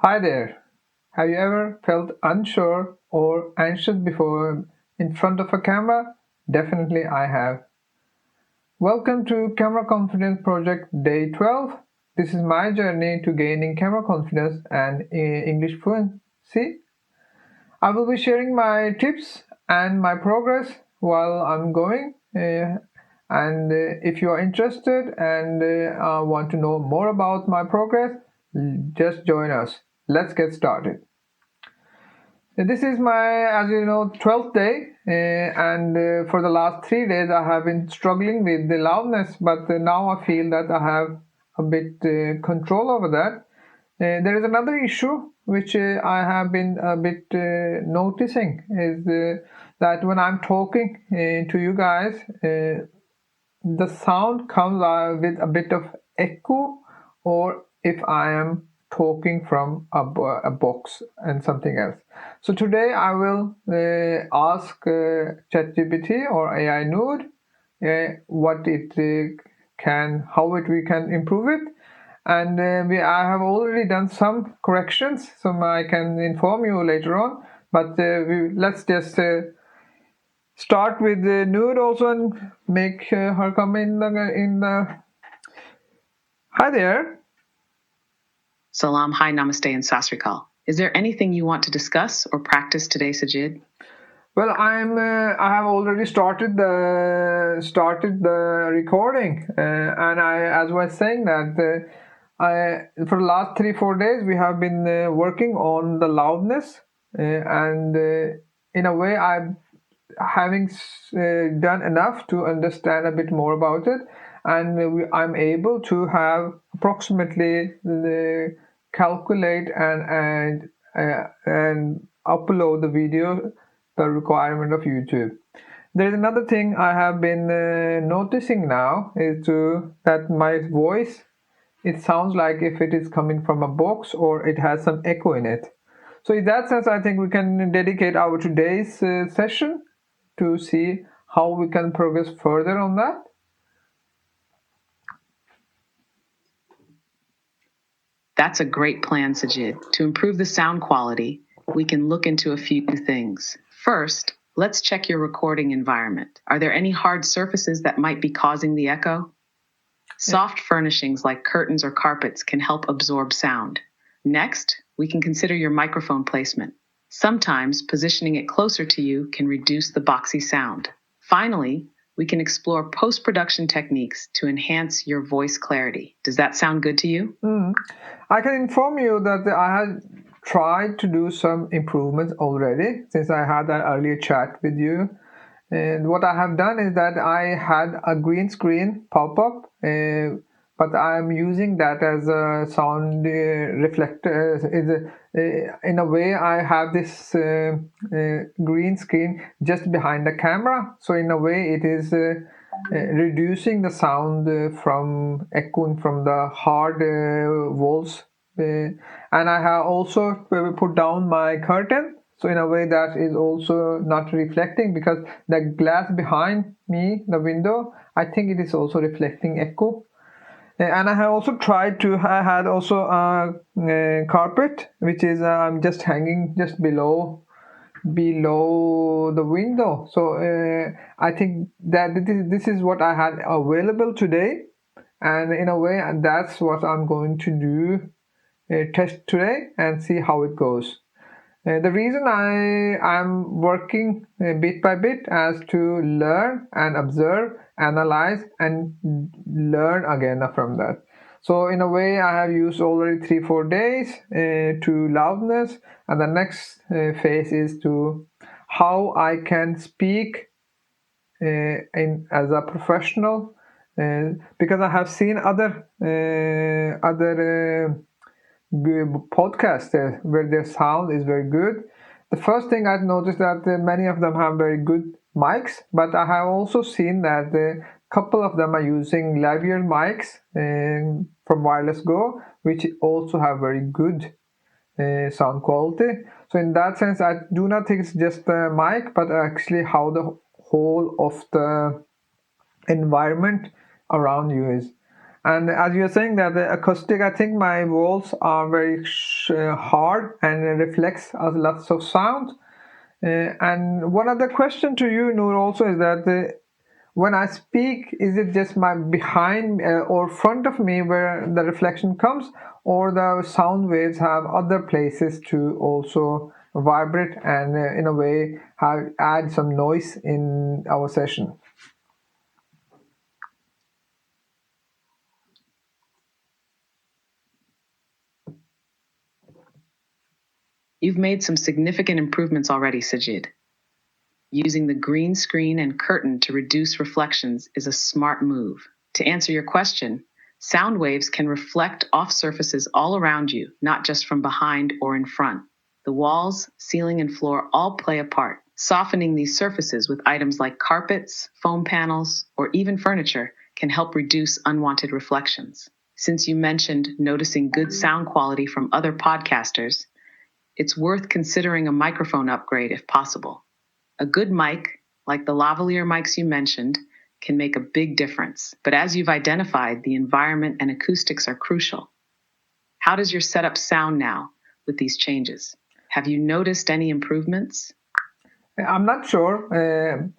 Hi there. Have you ever felt unsure or anxious before in front of a camera? Definitely I have. Welcome to Camera Confidence Project Day 12. This is my journey to gaining camera confidence and English fluency. I will be sharing my tips and my progress while I'm going. If you are interested and want to know more about my progress, just join us. Let's get started. This is my, as you know, 12th day, and for the last 3 days I have been struggling with the loudness, but now I feel that I have a bit control over that. There is another issue which I have been a bit noticing is that when I'm talking to you guys, the sound comes with a bit of echo, or if I am talking from a box and something else. So today I will ask ChatGPT or AI Nude what it how it we can improve it. And I have already done some corrections, so I can inform you later on. But let's just start with the nude also and make her come in the. Hi there. Salam, hi, namaste, and sasrikal. Is there anything you want to discuss or practice today, Sajid? Well, I have already started the recording, and as I was saying that I for the last 3-4 days we have been working on the loudness, and in a way I'm having done enough to understand a bit more about it, and I'm able to have approximately calculate and upload the video the requirement of YouTube. There is another thing I have been noticing now is that my voice, it sounds like if it is coming from a box or it has some echo in it. So in that sense, I think we can dedicate our today's session to see how we can progress further on that. That's a great plan, Sajid. To improve the sound quality, we can look into a few things. First, let's check your recording environment. Are there any hard surfaces that might be causing the echo? Soft furnishings like curtains or carpets can help absorb sound. Next, we can consider your microphone placement. Sometimes positioning it closer to you can reduce the boxy sound. Finally, we can explore post production techniques to enhance your voice clarity. Does that sound good to you? I can inform you that I had tried to do some improvements already since I had that earlier chat with you. And what I have done is that I had a green screen pop up, but I'm using that as a sound reflector. In a way, I have this green screen just behind the camera. So in a way, it is reducing the sound from echoing from the hard walls. And I have also put down my curtain, so in a way that is also not reflecting, because the glass behind me, the window, I think it is also reflecting echo. And I have also tried to, I had also a carpet which is I'm just hanging just below the window. So I think that this is what I had available today, and in a way that's what I'm going to do, test today and see how it goes. The reason I'm working bit by bit as to learn and observe, analyze, and learn again from that. So in a way, I have used already 3-4 days to loudness, and the next phase is to how I can speak in as a professional, because I have seen other podcasts where their sound is very good. The first thing I've noticed that many of them have very good mics, but I have also seen that a couple of them are using lavalier mics from Wireless Go, which also have very good sound quality. So in that sense, I do not think it's just the mic, but actually how the whole of the environment around you is. And as you're saying that the acoustic, I think my walls are very hard and reflects lots of sound. And one other question to you, Noor, also is that when I speak, is it just my behind or front of me where the reflection comes, or the sound waves have other places to also vibrate and in a way add some noise in our session? You've made some significant improvements already, Sajid. Using the green screen and curtain to reduce reflections is a smart move. To answer your question, sound waves can reflect off surfaces all around you, not just from behind or in front. The walls, ceiling, and floor all play a part. Softening these surfaces with items like carpets, foam panels, or even furniture can help reduce unwanted reflections. Since you mentioned noticing good sound quality from other podcasters, it's worth considering a microphone upgrade if possible. A good mic, like the lavalier mics you mentioned, can make a big difference. But as you've identified, the environment and acoustics are crucial. How does your setup sound now with these changes? Have you noticed any improvements? I'm not sure.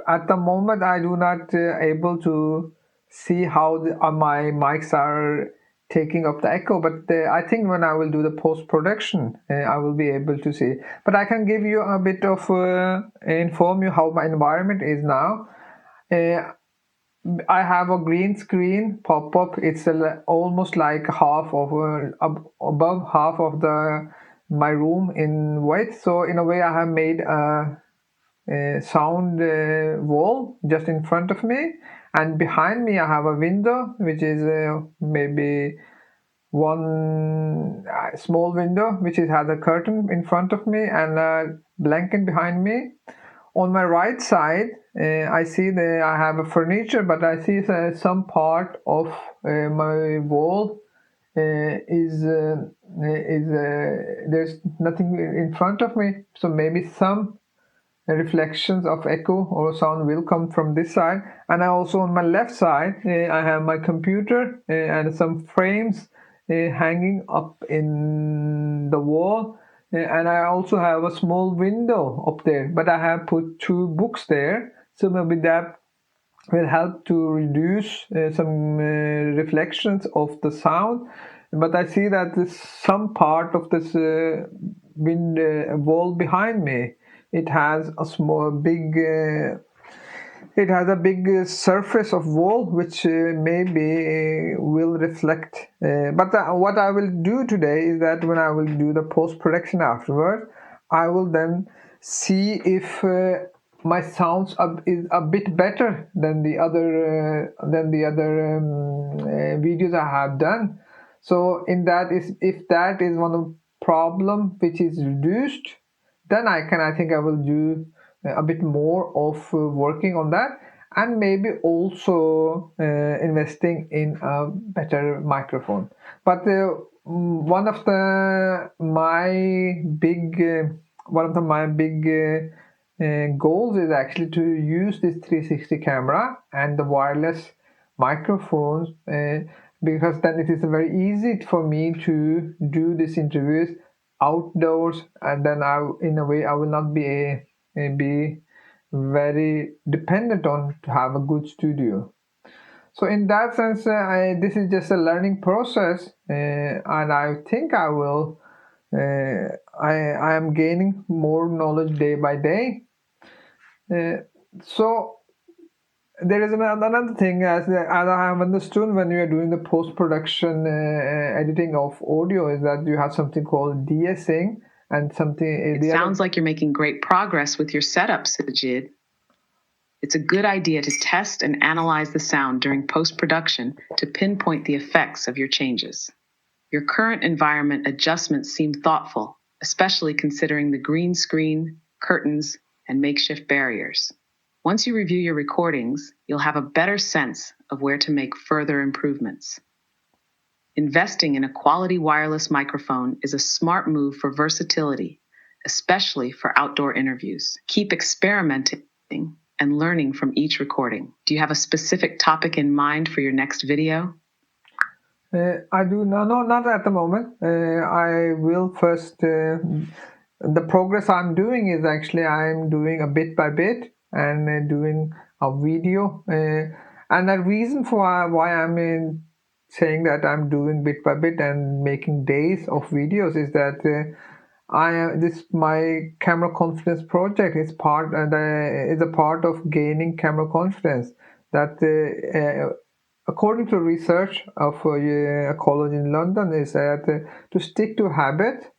At the moment, I do not able to see how my mics are taking up the echo. But I think when I will do the post production, I will be able to see. But I can give you a bit of inform you how my environment is now. Uh, I have a green screen pop up. It's almost like half of above half of the my room in white. So in a way, I have made a sound wall just in front of me, and behind me I have a window which is maybe one small window which has a curtain in front of me and a blanket behind me. On my right side, I see that I have a furniture, but I see some part of my wall is there's nothing in front of me, so maybe some reflections of echo or sound will come from this side. And I also on my left side I have my computer and some frames hanging up in the wall. And I also have a small window up there, but I have put two books there, so maybe that will help to reduce some reflections of the sound. But I see that some part of this wall behind me, it has a small big it has a big surface of wall which maybe will reflect. But what I will do today is that when I will do the post production afterward, I will then see if my sounds is a bit better than the other videos I have done. So in that is if that is one of the problem which is reduced, then I think I will do a bit more of working on that, and maybe also investing in a better microphone. But one of the my big one of the my big goals is actually to use this 360 camera and the wireless microphones, because then it is very easy for me to do these interviews outdoors, and then in a way I will not be very dependent on to have a good studio. So in that sense, this is just a learning process, and I think I will. I am gaining more knowledge day by day. Uh, so there is another thing, as I have understood, when you are doing the post production editing of audio, is that you have something called de-essing and something. It sounds like you're making great progress with your setup, Sajid. It's a good idea to test and analyze the sound during post production to pinpoint the effects of your changes. Your current environment adjustments seem thoughtful, especially considering the green screen, curtains, and makeshift barriers. Once you review your recordings, you'll have a better sense of where to make further improvements. Investing in a quality wireless microphone is a smart move for versatility, especially for outdoor interviews. Keep experimenting and learning from each recording. Do you have a specific topic in mind for your next video? I do no, not at the moment. I will first. The progress I'm doing is actually I'm doing a bit by bit and doing a video. And the reason for why I'm saying that I'm doing bit by bit and making days of videos is that I this my camera confidence project is is a part of gaining camera confidence. That according to research of a college in London is that to stick to habit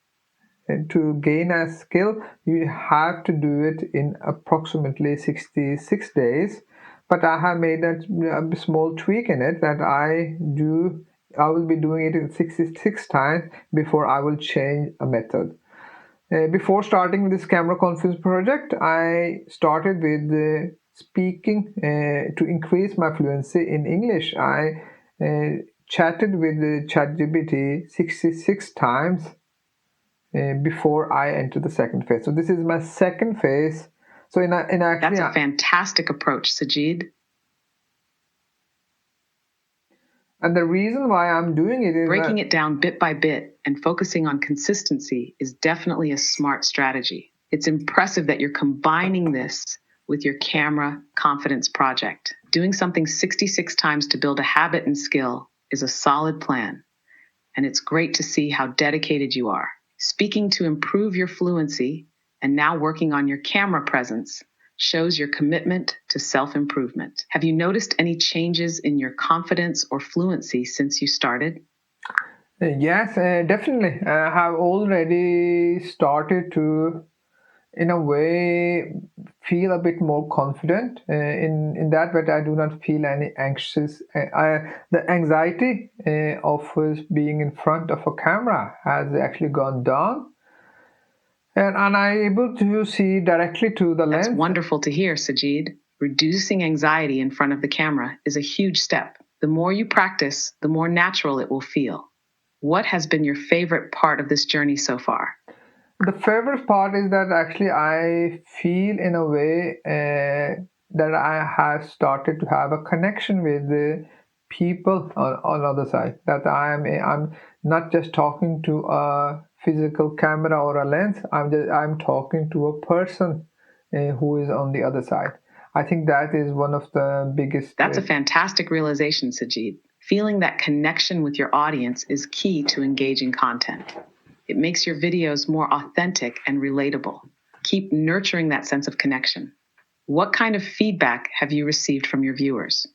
and to gain a skill, you have to do it in approximately 66 days. But I have made a small tweak in it that I will be doing it in 66 times before I will change a method. Before starting with this camera confidence project, I started with speaking to increase my fluency in English. I chatted with ChatGPT 66 times before I enter the second phase. So this is my second phase. So in actually, That's a fantastic approach, Sajid. and the reason why I'm doing it is Breaking that it down bit by bit and focusing on consistency is definitely a smart strategy. It's impressive that you're combining this with your camera confidence project. Doing something 66 times to build a habit and skill is a solid plan, and it's great to see how dedicated you are. Speaking to improve your fluency and now working on your camera presence shows your commitment to self improvement. Have you noticed any changes in your confidence or fluency since you started? yes, definitely. I have already started to, in a way, feel a bit more confident in that, but I do not feel any anxious. The anxiety of being in front of a camera has actually gone down, and I'm able to see directly to the That's lens. wonderful to hear, Sajid. Reducing anxiety in front of the camera is a huge step. The more you practice, the more natural it will feel. What has been your favorite part of this journey so far? The favorite part is that actually I feel in a way that I have started to have a connection with the people on the other side. That I'm not just talking to a physical camera or a lens. I'm talking to a person who is on the other side. I think that is one of the biggest. That's a fantastic realization, Sajid. Feeling that connection with your audience is key to engaging content. It makes your videos more authentic and relatable. Keep nurturing that sense of connection. What kind of feedback have you received from your viewers?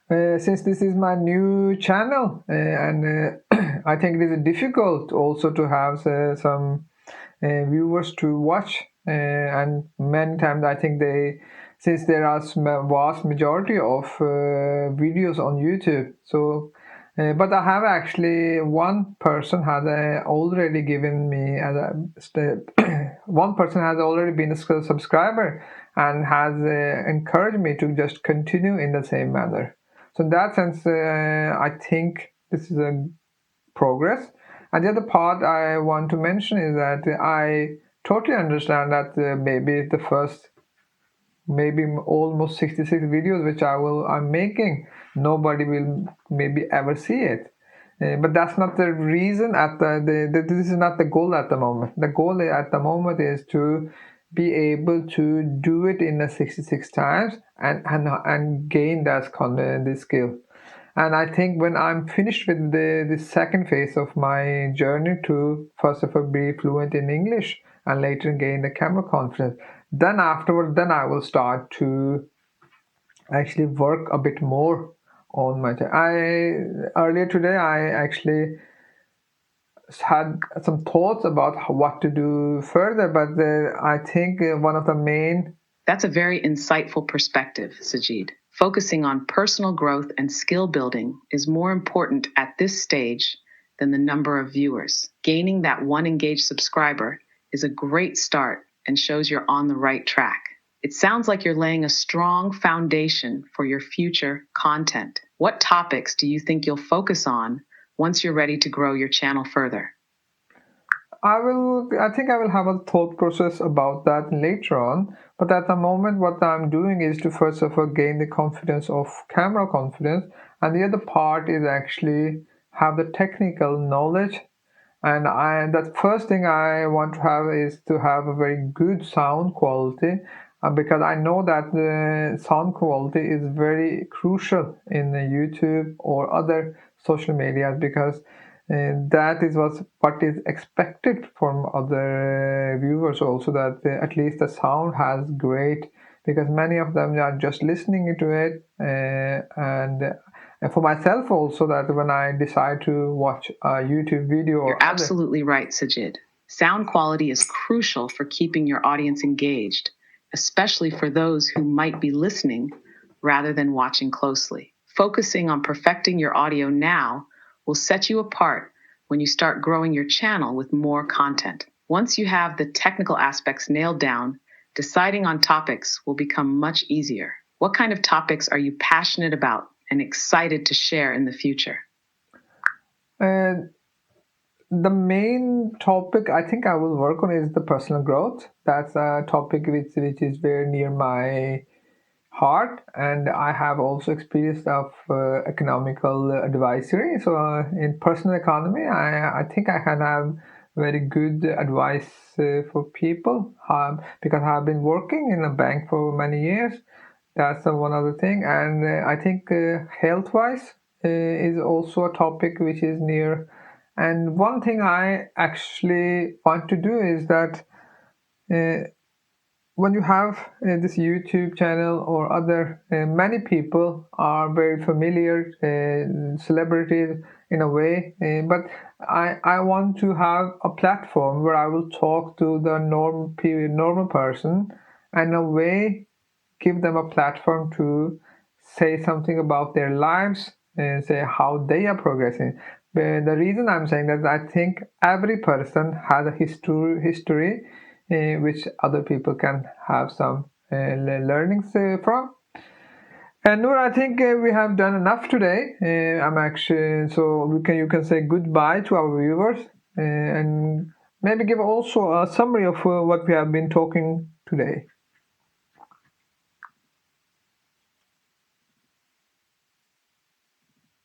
Since this is my new channel, and I think it is difficult also to have some viewers to watch, and many times I think since there are vast majority of videos on YouTube, so. But I have actually one person has already given me as one person has already been a subscriber and has encouraged me to just continue in the same manner. So in that sense, I think this is a progress. And the other part I want to mention is that I totally understand that maybe the first, maybe almost 66 videos which I'm making, nobody will maybe ever see it. But that's not the reason this is not the goal at the moment. The goal at the moment is to be able to do it in a 66 times and gain this skill. And I think when I'm finished with the second phase of my journey to first of all be fluent in English and later gain the camera confidence, then afterward, then I will start to actually work a bit more on my. Earlier today I actually had some thoughts about what to do further, but I think one of the main. That's a very insightful perspective, Sajid. Focusing on personal growth and skill building is more important at this stage than the number of viewers. Gaining that one engaged subscriber is a great start and shows you're on the right track. It sounds like you're laying a strong foundation for your future content. What topics do you think you'll focus on once you're ready to grow your channel further? I think I will have a thought process about that later on. But at the moment, what I'm doing is to first of all gain the confidence of camera confidence. and the other part is actually have the technical knowledge. And the first thing I want to have is to have a very good sound quality, because I know that the sound quality is very crucial in YouTube or other social media, because that is what is expected from other viewers also, that at least the sound has great, because many of them are just listening to it, and for myself also, that when I decide to watch a YouTube video You're or other. absolutely right, Sajid. Sound quality is crucial for keeping your audience engaged, especially for those who might be listening rather than watching closely. Focusing on perfecting your audio now will set you apart when you start growing your channel with more content. Once you have the technical aspects nailed down, deciding on topics will become much easier. What kind of topics are you passionate about and excited to share in the future? And the main topic I think I will work on is the personal growth. That's a topic which is very near my heart, and I have also experience of economical advisory. So in personal economy, I think I can have very good advice for people, because I've been working in a bank for many years. That's one other thing, and I think health-wise is also a topic which is near. And one thing I actually want to do is that uh, when you have this YouTube channel or other, many people are very familiar, celebrities in a way, but I want to have a platform where I will talk to the normal person, and in a way give them a platform to say something about their lives and say how they are progressing. But the reason I'm saying that, I think every person has a history which other people can have some learnings from. And Noor, I think we have done enough today. I'm actually so you can say goodbye to our viewers, and maybe give also a summary of what we have been talking today.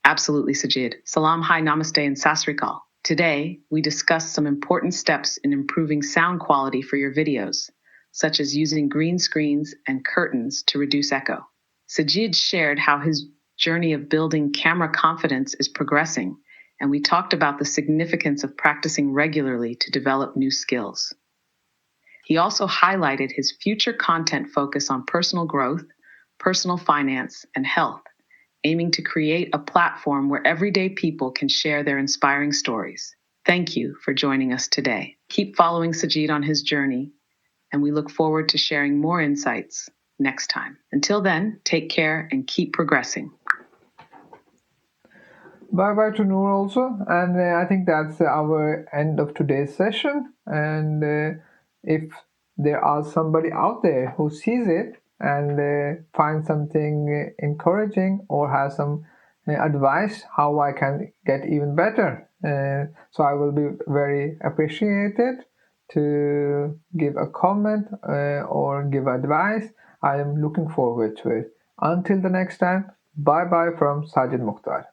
Absolutely, Sajid. Salam, hi, namaste, and sasrikal. Today, we discussed some important steps in improving sound quality for your videos, such as using green screens and curtains to reduce echo. Sajid shared how his journey of building camera confidence is progressing, and we talked about the significance of practicing regularly to develop new skills. He also highlighted his future content focus on personal growth, personal finance, and health, aiming to create a platform where everyday people can share their inspiring stories. Thank you for joining us today. Keep following Sajid on his journey, and we look forward to sharing more insights next time. Until then, take care and keep progressing. Bye bye to Noor also, and I think that's our end of today's session. And if there are somebody out there who sees it and finds something encouraging or has some advice how I can get even better, so I will be very appreciated to give a comment or give advice. I am looking forward to it. Until the next time, bye bye from Sajid Mukhtar.